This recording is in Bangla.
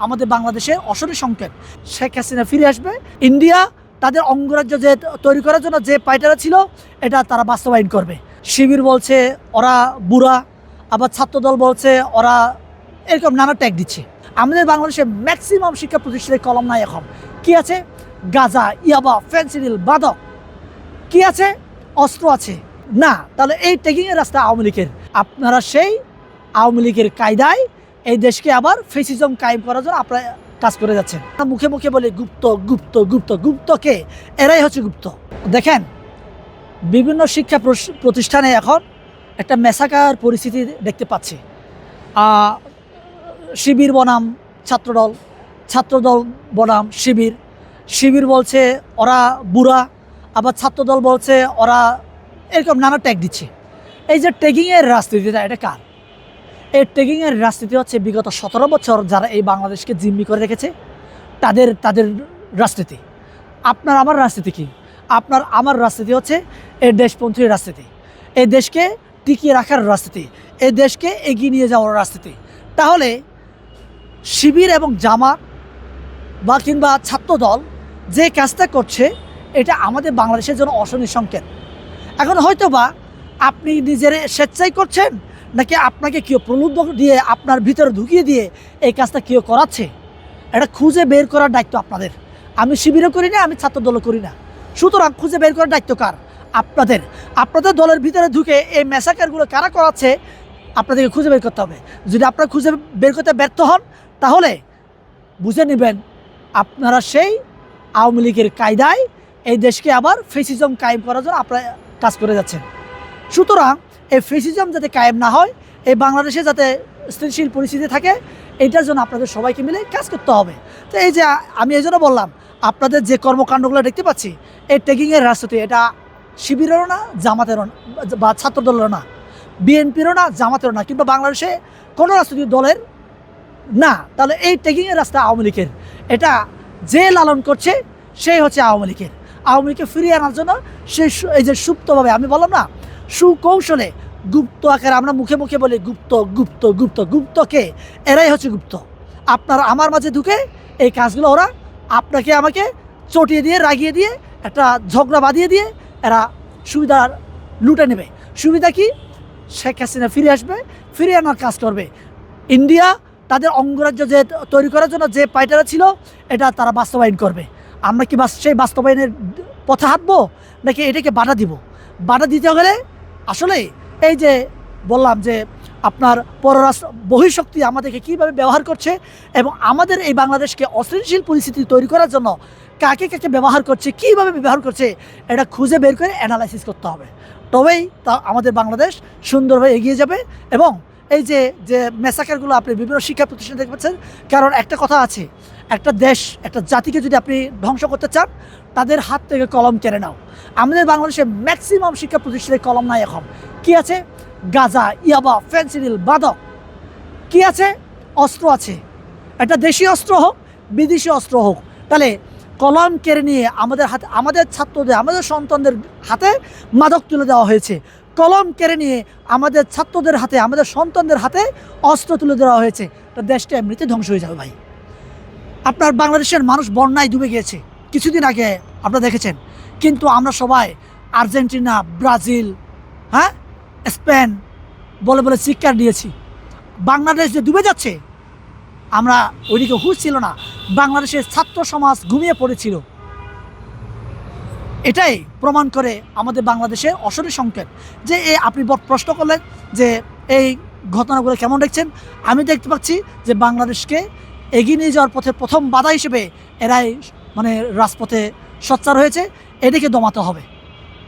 আমাদের বাংলাদেশে অশনি সংকেত। শেখ হাসিনা ফিরে আসবে, ইন্ডিয়া তাদের অঙ্গরাজ্য যে তৈরি করার জন্য যে পায়টারা ছিল এটা তারা বাস্তবায়ন করবে। শিবির বলছে ওরা বুড়া, আবার ছাত্রদল বলছে ওরা এরকম নানা ট্যাগ দিচ্ছে। আমাদের বাংলাদেশে ম্যাক্সিমাম শিক্ষা প্রতিষ্ঠানের কলম নাই। এখন কি আছে? গাঁজা, ইয়াবা, ফেন্সিডিল, মাদক। কি আছে? অস্ত্র আছে না। তাহলে এই ট্যাগিংয়ের রাস্তা আওয়ামী লীগের। আপনারা সেই আওয়ামী লীগের কায়দায় এই দেশকে আবার ফেসিজম কায়েম করার জন্য আপনারা কাজ করে যাচ্ছেন। মুখে মুখে বলে গুপ্ত গুপ্ত গুপ্ত। গুপ্ত কে? এরাই হচ্ছে গুপ্ত। দেখেন, বিভিন্ন শিক্ষা প্রতিষ্ঠানে এখন একটা মেসাকার পরিস্থিতি দেখতে পাচ্ছি। শিবির বনাম ছাত্রদল, ছাত্রদল বনাম শিবির। শিবির বলছে ওরা বুড়া, আবার ছাত্রদল বলছে ওরা এরকম নানা ট্যাগ দিচ্ছে। এই যে ট্যাগিংয়ের রাজনীতিটা, এটা কার? এই ট্যাগিংয়ের রাজনীতি হচ্ছে বিগত 17 বছর যারা এই বাংলাদেশকে জিম্মি করে রেখেছে তাদের রাজনীতি। আপনার আমার রাজনীতি কি? আপনার আমার রাজনীতি হচ্ছে এই দেশপন্থীর রাজনীতি, এই দেশকে টিকিয়ে রাখার রাজনীতি, এই দেশকে এগিয়ে নিয়ে যাওয়ার রাজনীতি। তাহলে শিবির এবং জামাত বা কিংবা ছাত্রদল যে কাজটা করছে এটা আমাদের বাংলাদেশের জন্য অশনি সংকেত। এখন হয়তো বা আপনি নিজের স্বেচ্ছায় করছেন, নাকি আপনাকে কেউ প্রলুব্ধ দিয়ে আপনার ভিতরে ঢুকিয়ে দিয়ে এই কাজটা কেউ করাচ্ছে, এটা খুঁজে বের করার দায়িত্ব আপনাদের। আমি শিবিরও করি না, আমি ছাত্রদলও করি না। সুতরাং খুঁজে বের করার দায়িত্ব কার? আপনাদের। আপনাদের দলের ভিতরে ঢুকে এই ম্যাসাকারগুলো কারা করাচ্ছে আপনাদেরকে খুঁজে বের করতে হবে। যদি আপনারা খুঁজে বের করতে ব্যর্থ হন তাহলে বুঝে নেবেন আপনারা সেই আওয়ামী লীগের কায়দায় এই দেশকে আবার ফেসিজম কায়েম করার জন্য আপনারা কাজ করে যাচ্ছেন। সুতরাং এই ফেসিজম যাতে কায়েম না হয়, এই বাংলাদেশে যাতে স্থিতিশীল পরিস্থিতি থাকে, এইটার জন্য আপনাদের সবাইকে মিলে কাজ করতে হবে। তো এই যে আমি এই জন্য বললাম, আপনাদের যে কর্মকাণ্ডগুলো দেখতে পাচ্ছি এই ট্যাগিংয়ের রাজনীতি, এটা শিবিরেরও না, জামাতেরও বা ছাত্রদলেরও না, বিএনপিরও না, জামাতেরও না, কিংবা বাংলাদেশে কোনো রাজনৈতিক দলের না। তাহলে এই ট্যাগিংয়ের রাস্তা আওয়ামী লীগের। এটা যে লালন করছে সেই হচ্ছে আওয়ামী লীগের। আওয়ামী লীগকে ফিরিয়ে আনার জন্য সেই এই যে সুপ্তভাবে, আমি বললাম না, সুকৌশলে গুপ্ত আকারে আমরা মুখে মুখে বলি গুপ্ত গুপ্ত গুপ্ত। গুপ্ত কে? এরাই হচ্ছে গুপ্ত। আপনার আমার মাঝে ঢুকে এই কাজগুলো ওরা আপনাকে আমাকে চটিয়ে দিয়ে, রাগিয়ে দিয়ে, একটা ঝগড়া বাঁধিয়ে দিয়ে এরা সুবিধা লুটে নেবে। সুবিধা কি? শেখ হাসিনা ফিরে আসবে, ফিরে আনার কাজ করবে। ইন্ডিয়া তাদের অঙ্গরাজ্য যে তৈরি করার জন্য যে পায়টারা ছিল এটা তারা বাস্তবায়ন করবে। আমরা কি সেই বাস্তবায়নের পথে হাঁটবো, নাকি এটাকে বাধা দিব? বাধা দিতে গেলে আসলে এই যে বললাম যে আপনার পররাষ্ট্র বহিঃশক্তি আমাদেরকে কীভাবে ব্যবহার করছে এবং আমাদের এই বাংলাদেশকে অস্থিতিশীল পরিস্থিতি তৈরি করার জন্য কাকে কাকে ব্যবহার করছে, কীভাবে ব্যবহার করছে, এটা খুঁজে বের করে অ্যানালাইসিস করতে হবে। তবেই তা আমাদের বাংলাদেশ সুন্দরভাবে এগিয়ে যাবে। এবং এই যে যে ম্যাসাকারগুলো আপনি বিভিন্ন শিক্ষা প্রতিষ্ঠানে দেখতে পাচ্ছেন, কারণ একটা কথা আছে, একটা দেশ, একটা জাতিকে যদি আপনি ধ্বংস করতে চান তাদের হাত থেকে কলম কেড়ে নাও। আমাদের বাংলাদেশে ম্যাক্সিমাম শিক্ষা প্রতিষ্ঠানের কলম নাই। এখন কি আছে? গাঁজা, ইয়াবা, ফেন্সিডিল, মাদক। কি আছে? অস্ত্র আছে। এটা দেশি অস্ত্র হোক, বিদেশি অস্ত্র হোক। তাহলে কলম কেড়ে নিয়ে আমাদের হাতে, আমাদের ছাত্রদের, আমাদের সন্তানদের হাতে মাদক তুলে দেওয়া হয়েছে। কলম কেড়ে নিয়ে আমাদের ছাত্রদের হাতে, আমাদের সন্তানদের হাতে অস্ত্র তুলে দেওয়া হয়েছে। তো দেশটা এমনিতে ধ্বংস হয়ে যাবে ভাই। আপনার বাংলাদেশের মানুষ বন্যায় ডুবে গিয়েছে কিছুদিন আগে, আপনারা দেখেছেন। কিন্তু আমরা সবাই আর্জেন্টিনা, ব্রাজিল, হ্যাঁ, স্পেন বলে বলে চিৎকার দিয়েছি। বাংলাদেশ যে ডুবে যাচ্ছে, আমরা ওইদিকে হুঁশ ছিল না। বাংলাদেশের ছাত্র সমাজ ঘুমিয়ে পড়েছিল। এটাই প্রমাণ করে আমাদের বাংলাদেশের অশনি সংকেত। যে আপনি প্রশ্ন করলেন যে এই ঘটনাগুলো কেমন দেখছেন, আমি দেখতে পাচ্ছি যে বাংলাদেশকে এগিয়ে নিয়ে যাওয়ার পথে প্রথম বাধা হিসেবে এরাই রাজপথে সোচ্চার হয়েছে। এদিকে দমাতে হবে।